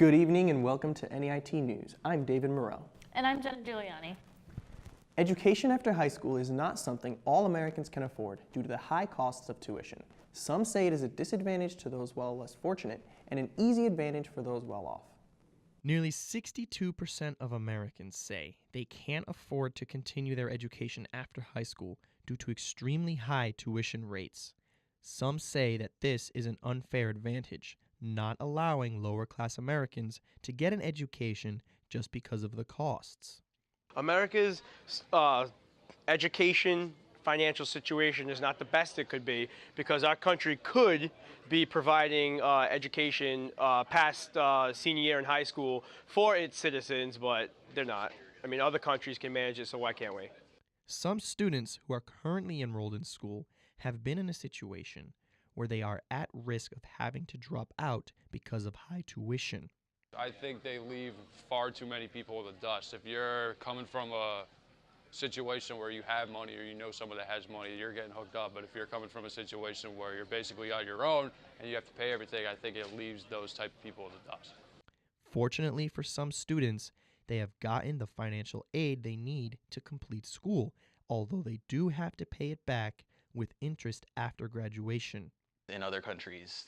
Good evening and welcome to NEIT News. I'm David Morrell. And I'm Jenna Giuliani. Education after high school is not something all Americans can afford due to the high costs of tuition. Some say it is a disadvantage to those less fortunate and an easy advantage for those well off. Nearly 62% of Americans say they can't afford to continue their education after high school due to extremely high tuition rates. Some say that this is an unfair advantage, not allowing lower-class Americans to get an education just because of the costs. America's education financial situation is not the best it could be because our country could be providing education past senior year in high school for its citizens, but they're not. I mean, other countries can manage it, so why can't we? Some students who are currently enrolled in school have been in a situation where they are at risk of having to drop out because of high tuition. I think they leave far too many people in the dust. If you're coming from a situation where you have money or you know someone that has money, you're getting hooked up. But if you're coming from a situation where you're basically on your own and you have to pay everything, I think it leaves those type of people in the dust. Fortunately for some students, they have gotten the financial aid they need to complete school, although they do have to pay it back with interest after graduation. In other countries,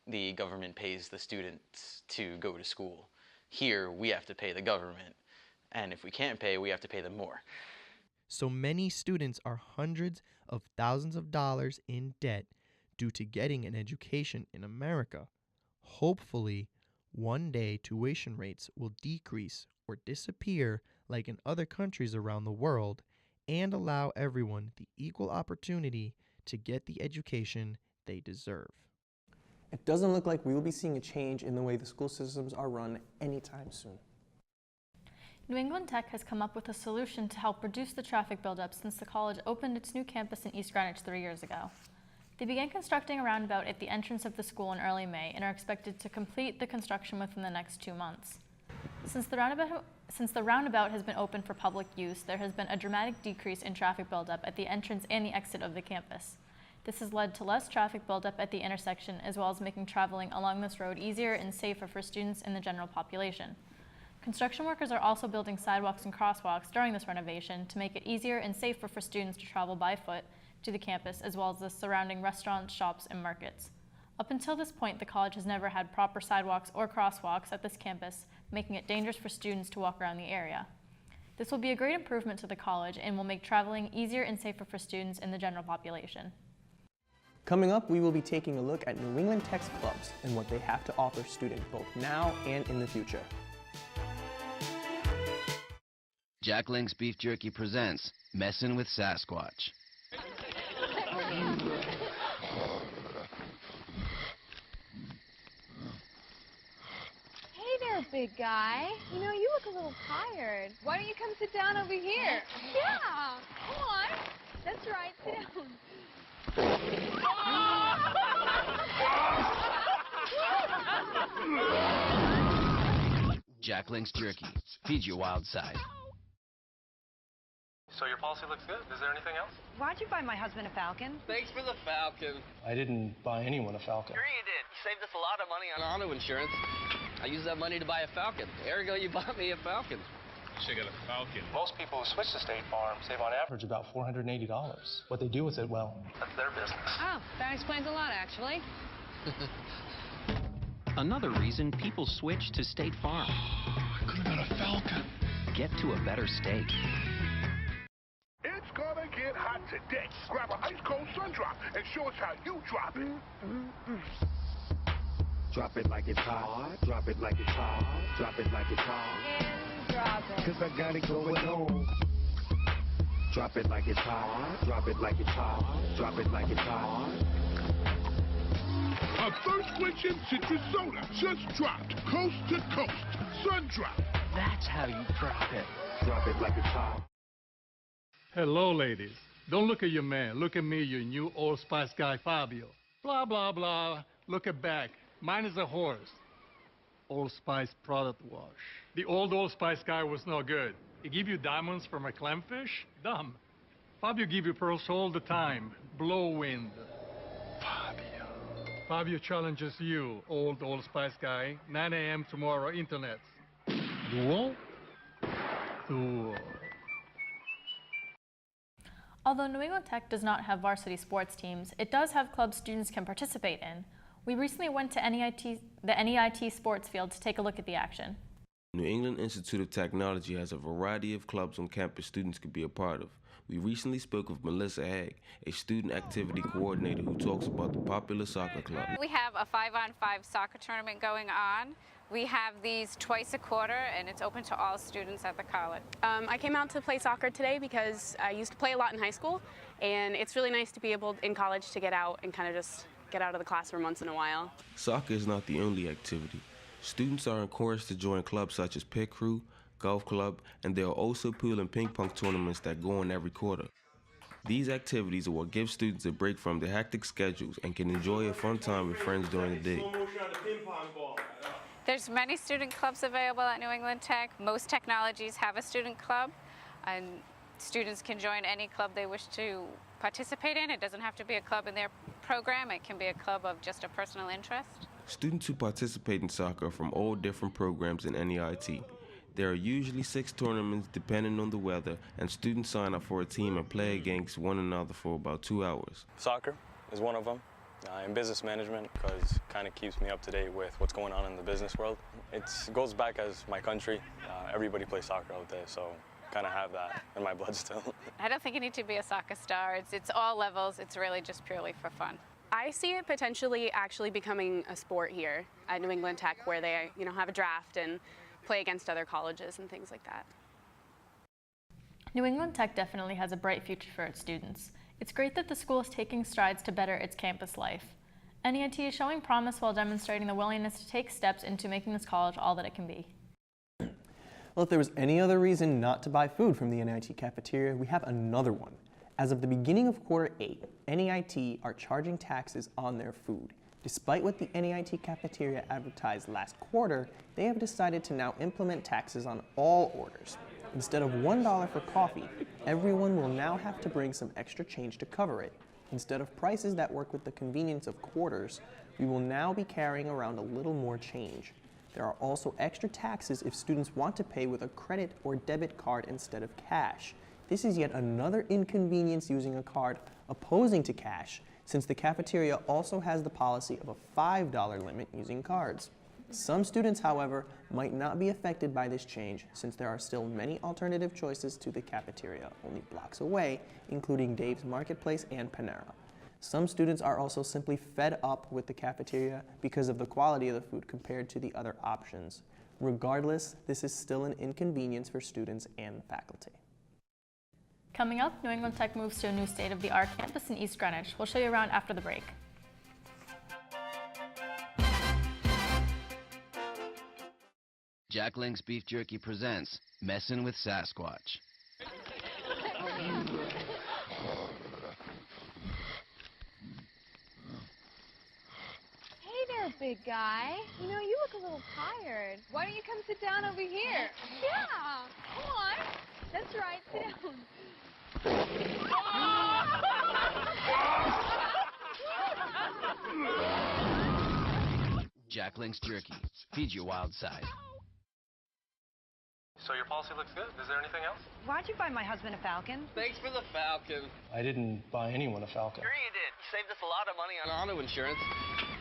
the government pays the students to go to school. Here, we have to pay the government, and if we can't pay, we have to pay them more. So many students are hundreds of thousands of dollars in debt due to getting an education in America. Hopefully, one day tuition rates will decrease or disappear like in other countries around the world and allow everyone the equal opportunity to get the education they deserve. It doesn't look like we will be seeing a change in the way the school systems are run anytime soon. New England Tech has come up with a solution to help reduce the traffic buildup since the college opened its new campus in East Greenwich 3 years ago. They began constructing a roundabout at the entrance of the school in early May and are expected to complete the construction within the next 2 months. Since the roundabout has been open for public use, there has been a dramatic decrease in traffic buildup at the entrance and the exit of the campus. This has led to less traffic buildup at the intersection, as well as making traveling along this road easier and safer for students and the general population. Construction workers are also building sidewalks and crosswalks during this renovation to make it easier and safer for students to travel by foot to the campus, as well as the surrounding restaurants, shops, and markets. Up until this point, the college has never had proper sidewalks or crosswalks at this campus, making it dangerous for students to walk around the area. This will be a great improvement to the college and will make traveling easier and safer for students and the general population. Coming up, we will be taking a look at New England Tech's clubs and what they have to offer students both now and in the future. Jack Link's Beef Jerky presents Messin' with Sasquatch. Hey there, big guy. You know, you look a little tired. Why don't you come sit down over here? Yeah, come on. That's right, sit down. Jack Link's Jerky. Feed your wild side. So your policy looks good. Is there anything else? Why'd you buy my husband a Falcon? Thanks for the Falcon. I didn't buy anyone a Falcon. Sure you did. You saved us a lot of money on auto insurance. I used that money to buy a Falcon. Ergo, you bought me a Falcon. Should get a Falcon. Most people who switch to State Farm save on average About $480. What they do with it, well, that's their business. Oh, that explains a lot, actually. Another reason people switch to State Farm. I could have got a Falcon. Get to a better state. It's gonna get hot today. Grab an ice-cold sun drop and show us how you drop it. Drop it like it's hot. Drop it like it's hot. Drop it like it's hot. And drop it. Cause I got it going on. Drop it like it's hot. Drop it like it's hot. Drop it like it's hot. A thirst-quenching citrus soda just dropped. Coast to coast. Sun drop. That's how you drop it. Drop it like it's hot. Hello, ladies. Don't look at your man. Look at me, your new Old Spice guy, Fabio. Blah, blah, blah. Look at back. Mine is a horse. Old Spice product wash. The old Old Spice guy was no good. He give you diamonds from a clamfish? Dumb. Fabio give you pearls all the time. Blow wind. Fabio. Fabio challenges you, old Spice guy. 9 a.m. tomorrow, internet. Duel? Duel. Although New England Tech does not have varsity sports teams, it does have clubs students can participate in. We recently went to the NEIT sports field to take a look at the action. New England Institute of Technology has a variety of clubs on campus students could be a part of. We recently spoke with Melissa Haig, a student activity coordinator who talks about the popular soccer club. We have a 5-on-5 soccer tournament going on. We have these twice a quarter, and it's open to all students at the college. I came out to play soccer today because I used to play a lot in high school, and it's really nice to be able in college to get out and kind of just get out of the classroom once in a while. Soccer is not the only activity. Students are encouraged to join clubs such as pit crew, golf club, and there are also pool and ping pong tournaments that go on every quarter. These activities are what give students a break from their hectic schedules and can enjoy a fun time with friends during the day. There's many student clubs available at New England Tech. Most technologies have a student club, and students can join any club they wish to participate in. It doesn't have to be a club in their program. It can be a club of just a personal interest. Students who participate in soccer are from all different programs in NEIT. There are usually 6 tournaments depending on the weather, and students sign up for a team and play against one another for about 2 hours. Soccer is one of them. In business management, because it kind of keeps me up to date with what's going on in the business world. It goes back as my country. Everybody plays soccer out there, so kind of have that in my blood still. I don't think you need to be a soccer star. It's all levels. It's really just purely for fun. I see it potentially actually becoming a sport here at New England Tech, where they, have a draft and play against other colleges and things like that. New England Tech definitely has a bright future for its students. It's great that the school is taking strides to better its campus life. NEIT is showing promise while demonstrating the willingness to take steps into making this college all that it can be. Well, if there was any other reason not to buy food from the NEIT cafeteria, we have another one. As of the beginning of quarter 8, NEIT are charging taxes on their food. Despite what the NEIT cafeteria advertised last quarter, they have decided to now implement taxes on all orders. Instead of $1 for coffee, everyone will now have to bring some extra change to cover it. Instead of prices that work with the convenience of quarters, we will now be carrying around a little more change. There are also extra taxes if students want to pay with a credit or debit card instead of cash. This is yet another inconvenience using a card opposing to cash, since the cafeteria also has the policy of a $5 limit using cards. Some students, however, might not be affected by this change, since there are still many alternative choices to the cafeteria only blocks away, including Dave's Marketplace and Panera. Some students are also simply fed up with the cafeteria because of the quality of the food compared to the other options. Regardless, this is still an inconvenience for students and faculty. Coming up, New England Tech moves to a new state-of-the-art campus in East Greenwich. We'll show you around after the break. Jack Link's Beef Jerky presents Messin' with Sasquatch. Hey there, big guy. You look a little tired. Why don't you come sit down over here? Yeah, come on. That's right, sit down. Jack Link's Jerky. Feed your wild side. So your policy looks good. Is there anything else? Why'd you buy my husband a Falcon? Thanks for the Falcon. I didn't buy anyone a Falcon. Sure you did. Saved us a lot of money on auto insurance.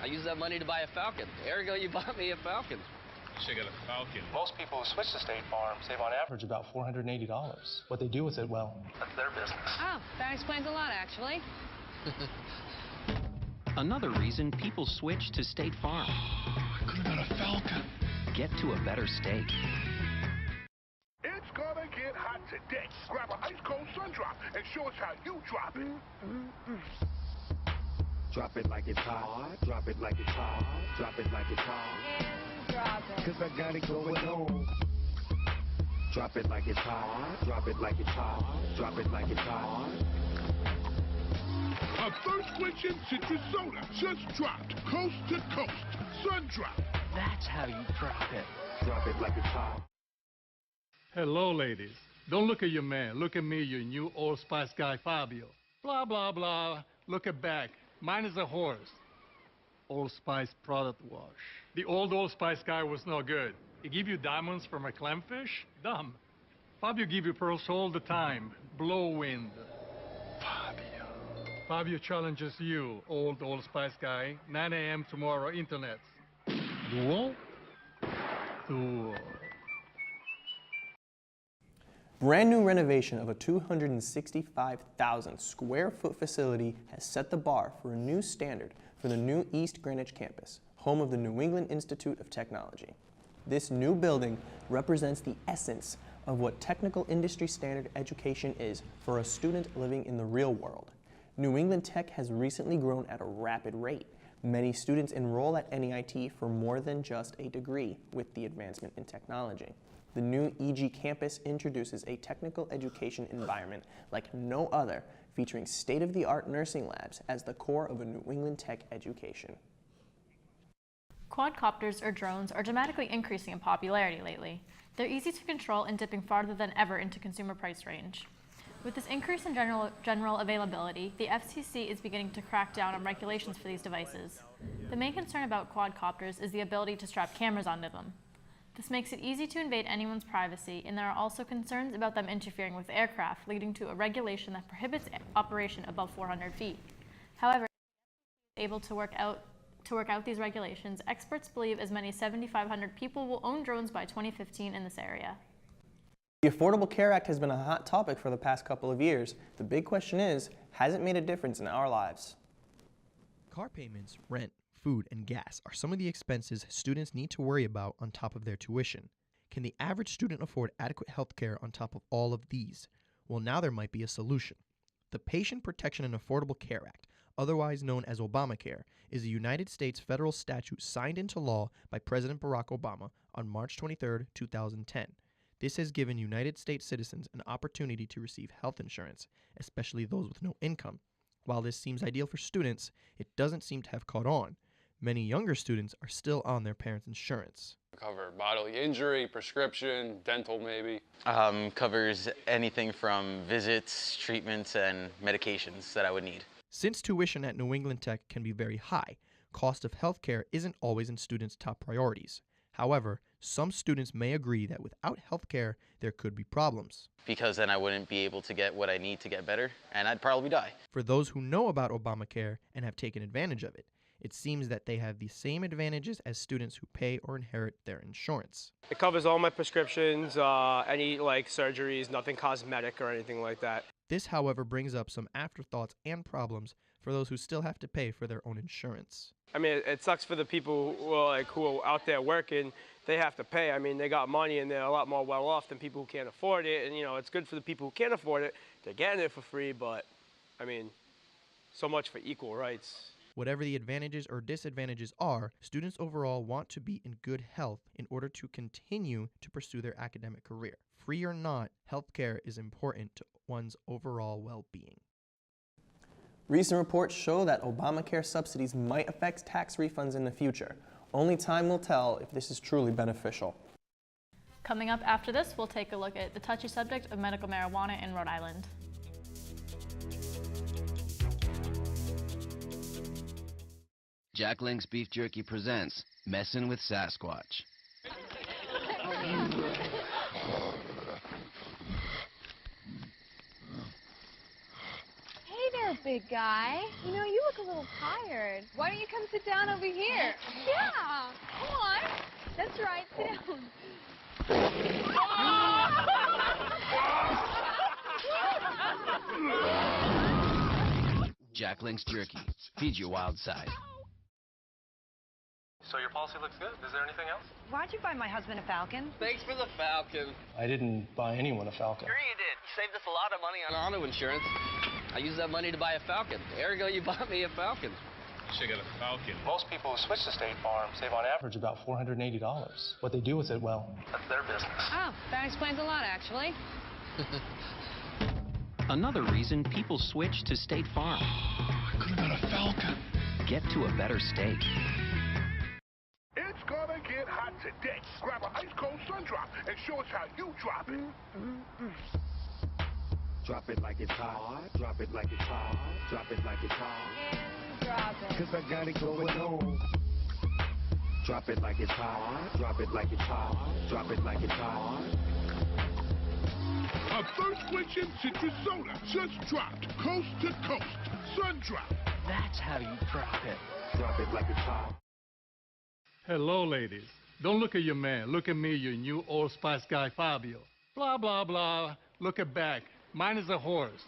I used that money to buy a Falcon. Ergo, you bought me a Falcon. Should get a Falcon. Most people who switch to State Farm save on average about $480. What they do with it, well, That's their business. Oh, that explains a lot, actually. Another reason people switch to State Farm. I could have got a Falcon. Get to a better steak. It's gonna get hot today. Grab an ice cold sun drop and show us how you drop it. Drop it like it's hot. Drop it like it's hot. Drop it like it's hot. And drop it. Cause I got it going on. Drop it like it's hot. Drop it like it's hot. Drop it like it's hot. A thirst-quenching citrus soda just dropped coast to coast. Sun drop. That's how you drop it. Drop it like it's hot. Hello, ladies. Don't look at your man. Look at me, your new Old Spice guy, Fabio. Blah, blah, blah. Look at back. Mine is a horse. Old Spice product wash. The old Old Spice guy was no good. He give you diamonds from a clamfish? Dumb. Fabio give you pearls all the time. Blow wind. Fabio challenges you, old Old Spice guy. 9 a.m. tomorrow, internet. Duel? Duel. Brand new renovation of a 265,000 square foot facility has set the bar for a new standard for the new East Greenwich campus, home of the New England Institute of Technology. This new building represents the essence of what technical industry standard education is for a student living in the real world. New England Tech has recently grown at a rapid rate. Many students enroll at NEIT for more than just a degree with the advancement in technology. The new EG campus introduces a technical education environment like no other, featuring state-of-the-art nursing labs as the core of a New England Tech education. Quadcopters or drones are dramatically increasing in popularity lately. They're easy to control and dipping farther than ever into consumer price range. With this increase in general availability, the FCC is beginning to crack down on regulations for these devices. The main concern about quadcopters is the ability to strap cameras onto them. This makes it easy to invade anyone's privacy, and there are also concerns about them interfering with aircraft, leading to a regulation that prohibits operation above 400 feet. However, able to work out these regulations, experts believe as many as 7,500 people will own drones by 2015 in this area. The Affordable Care Act has been a hot topic for the past couple of years. The big question is, has it made a difference in our lives? Car payments, rent, food, and gas are some of the expenses students need to worry about on top of their tuition. Can the average student afford adequate health care on top of all of these? Well, now there might be a solution. The Patient Protection and Affordable Care Act, otherwise known as Obamacare, is a United States federal statute signed into law by President Barack Obama on March 23, 2010. This has given United States citizens an opportunity to receive health insurance, especially those with no income. While this seems ideal for students, it doesn't seem to have caught on. Many younger students are still on their parents' insurance. Cover bodily injury, prescription, dental maybe. Covers anything from visits, treatments, and medications that I would need. Since tuition at New England Tech can be very high, cost of healthcare isn't always in students' top priorities. However, some students may agree that without healthcare, there could be problems. Because then I wouldn't be able to get what I need to get better, and I'd probably die. For those who know about Obamacare and have taken advantage of it, it seems that they have the same advantages as students who pay or inherit their insurance. It covers all my prescriptions, any surgeries, nothing cosmetic or anything like that. This, however, brings up some afterthoughts and problems for those who still have to pay for their own insurance. I mean, it sucks for the people who are out there working. They have to pay. I mean, they got money and they're a lot more well off than people who can't afford it. And, it's good for the people who can't afford it. They're getting it for free, but, I mean, so much for equal rights. Whatever the advantages or disadvantages are, students overall want to be in good health in order to continue to pursue their academic career. Free or not, healthcare is important to one's overall well-being. Recent reports show that Obamacare subsidies might affect tax refunds in the future. Only time will tell if this is truly beneficial. Coming up after this, we'll take a look at the touchy subject of medical marijuana in Rhode Island. Jack Link's Beef Jerky presents Messin' with Sasquatch. Hey there, big guy. You look a little tired. Why don't you come sit down over here? Yeah, come on. That's right, sit down. Jack Link's Jerky. Feed your wild side. So your policy looks good. Is there anything else? Why'd you buy my husband a Falcon? Thanks for the Falcon. I didn't buy anyone a Falcon. Sure you did. You saved us a lot of money on auto insurance. I used that money to buy a Falcon. Ergo, you bought me a Falcon. Should get a Falcon. Most people who switch to State Farm save on average about $480. What they do with it, well, that's their business. Oh, that explains a lot, actually. Another reason people switch to State Farm. I could have got a Falcon. Get to a better steak. It's gonna get hot today. Grab an ice-cold sun drop and show us how you drop it. Drop it like it's hot. Drop it like it's hot. Drop it like it's hot. drop it. Cause I got it going on. Drop it like it's hot. Drop it like it's hot. Drop it like it's hot. A thirst-quenching citrus soda just dropped coast to coast. Sun Drop. That's how you drop it. Drop it like it's hot. Hello, ladies. Don't look at your man. Look at me, your new Old Spice guy, Fabio. Blah, blah, blah. Look at back. Mine is a horse.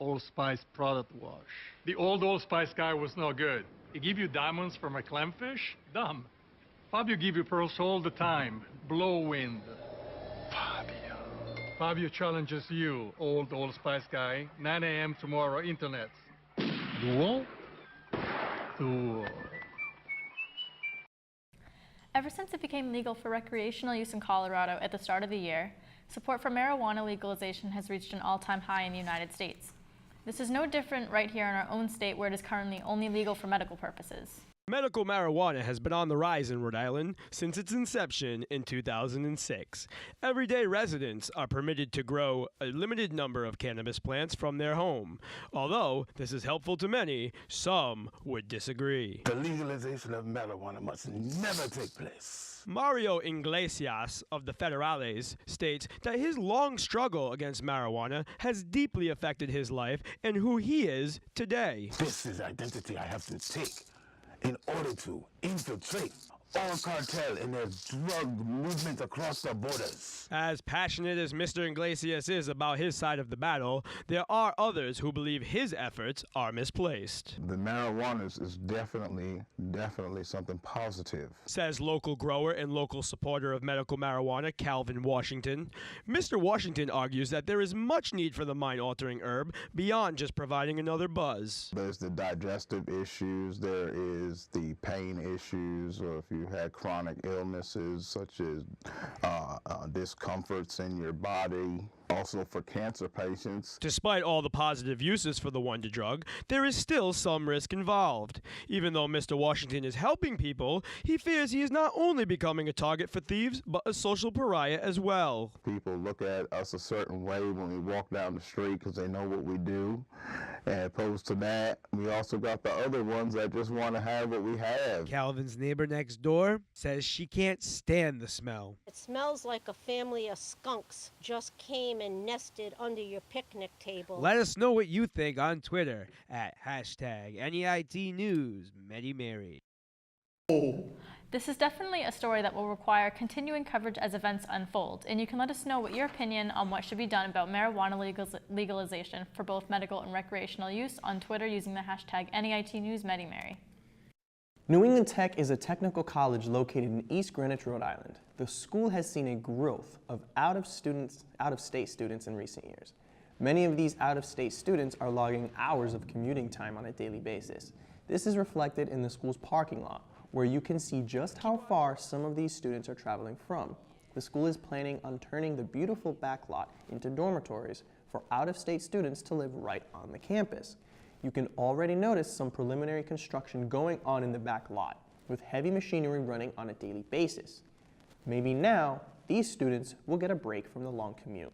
Old Spice product wash. The old Spice guy was no good. He give you diamonds from a clamfish? Dumb. Fabio give you pearls all the time. Blow wind. Fabio challenges you, old Spice guy. 9 a.m. tomorrow, internet. Duo? Duo. Ever since it became legal for recreational use in Colorado at the start of the year, support for marijuana legalization has reached an all-time high in the United States. This is no different right here in our own state, where it is currently only legal for medical purposes. Medical marijuana has been on the rise in Rhode Island since its inception in 2006. Everyday residents are permitted to grow a limited number of cannabis plants from their home. Although this is helpful to many, some would disagree. The legalization of marijuana must never take place. Mario Iglesias of the Federales states that his long struggle against marijuana has deeply affected his life and who he is today. This is identity I have to take in order to infiltrate all cartel and their drug movement across the borders. As passionate as Mr. Iglesias is about his side of the battle, there are others who believe his efforts are misplaced. The marijuana is definitely something positive, says local grower and local supporter of medical marijuana, Calvin Washington. Mr. Washington argues that there is much need for the mind-altering herb beyond just providing another buzz. There's the digestive issues, there is the pain issues, or if you had chronic illnesses such as discomforts in your body, also for cancer patients. Despite all the positive uses for the wonder drug, there is still some risk involved. Even though Mr. Washington is helping people, he fears he is not only becoming a target for thieves, but a social pariah as well. People look at us a certain way when we walk down the street because they know what we do. And opposed to that, we also got the other ones that just want to have what we have. Calvin's neighbor next door says she can't stand the smell. It smells like a family of skunks just came and nested under your picnic table. Let us know what you think on Twitter at #NEIT News, Medi Mary. This is definitely a story that will require continuing coverage as events unfold, and you can let us know what your opinion on what should be done about marijuana legalization for both medical and recreational use on Twitter using the #NEIT News, Medi Mary. New England Tech is a technical college located in East Greenwich, Rhode Island. The school has seen a growth of out-of-state students in recent years. Many of these out-of-state students are logging hours of commuting time on a daily basis. This is reflected in the school's parking lot, where you can see just how far some of these students are traveling from. The school is planning on turning the beautiful back lot into dormitories for out-of-state students to live right on the campus. You can already notice some preliminary construction going on in the back lot, with heavy machinery running on a daily basis. Maybe now, these students will get a break from the long commute.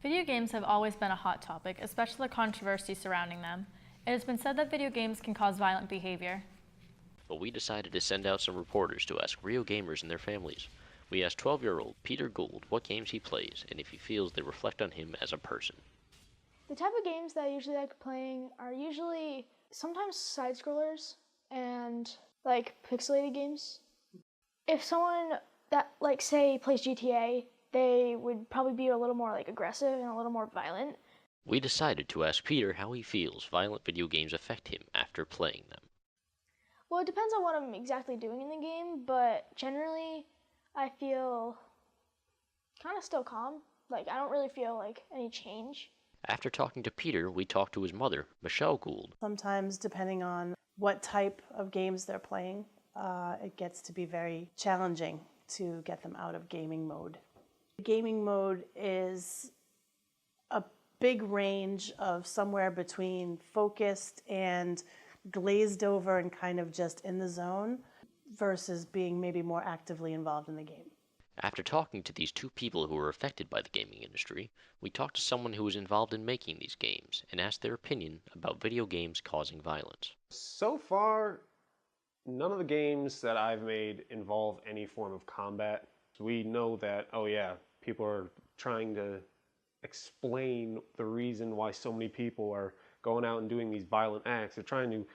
Video games have always been a hot topic, especially the controversy surrounding them. It has been said that video games can cause violent behavior. But we decided to send out some reporters to ask real gamers and their families. We asked 12-year-old Peter Gould what games he plays and if he feels they reflect on him as a person. The type of games that I usually like playing are usually sometimes side-scrollers and like pixelated games. If someone that say plays GTA, they would probably be a little more aggressive and a little more violent. We decided to ask Peter how he feels violent video games affect him after playing them. Well, it depends on what I'm exactly doing in the game, but generally I feel kind of still calm. I don't really feel any change. After talking to Peter, we talked to his mother, Michelle Gould. Sometimes, depending on what type of games they're playing, it gets to be very challenging to get them out of gaming mode. Gaming mode is a big range of somewhere between focused and glazed over and kind of just in the zone versus being maybe more actively involved in the game. After talking to these two people who were affected by the gaming industry, we talked to someone who was involved in making these games and asked their opinion about video games causing violence. So far, none of the games that I've made involve any form of combat. We know that, oh yeah, people are trying to explain the reason why so many people are going out and doing these violent acts. They're trying to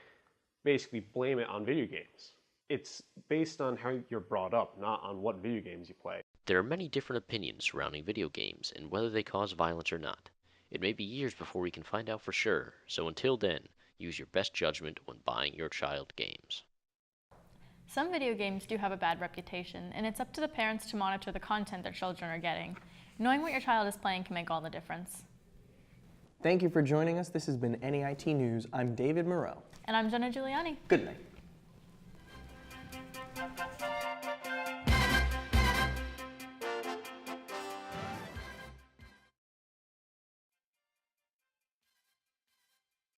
basically blame it on video games. It's based on how you're brought up, not on what video games you play. There are many different opinions surrounding video games and whether they cause violence or not. It may be years before we can find out for sure, so until then, use your best judgment when buying your child games. Some video games do have a bad reputation, and it's up to the parents to monitor the content their children are getting. Knowing what your child is playing can make all the difference. Thank you for joining us. This has been NAIT News. I'm David Moreau. And I'm Jenna Giuliani. Good night.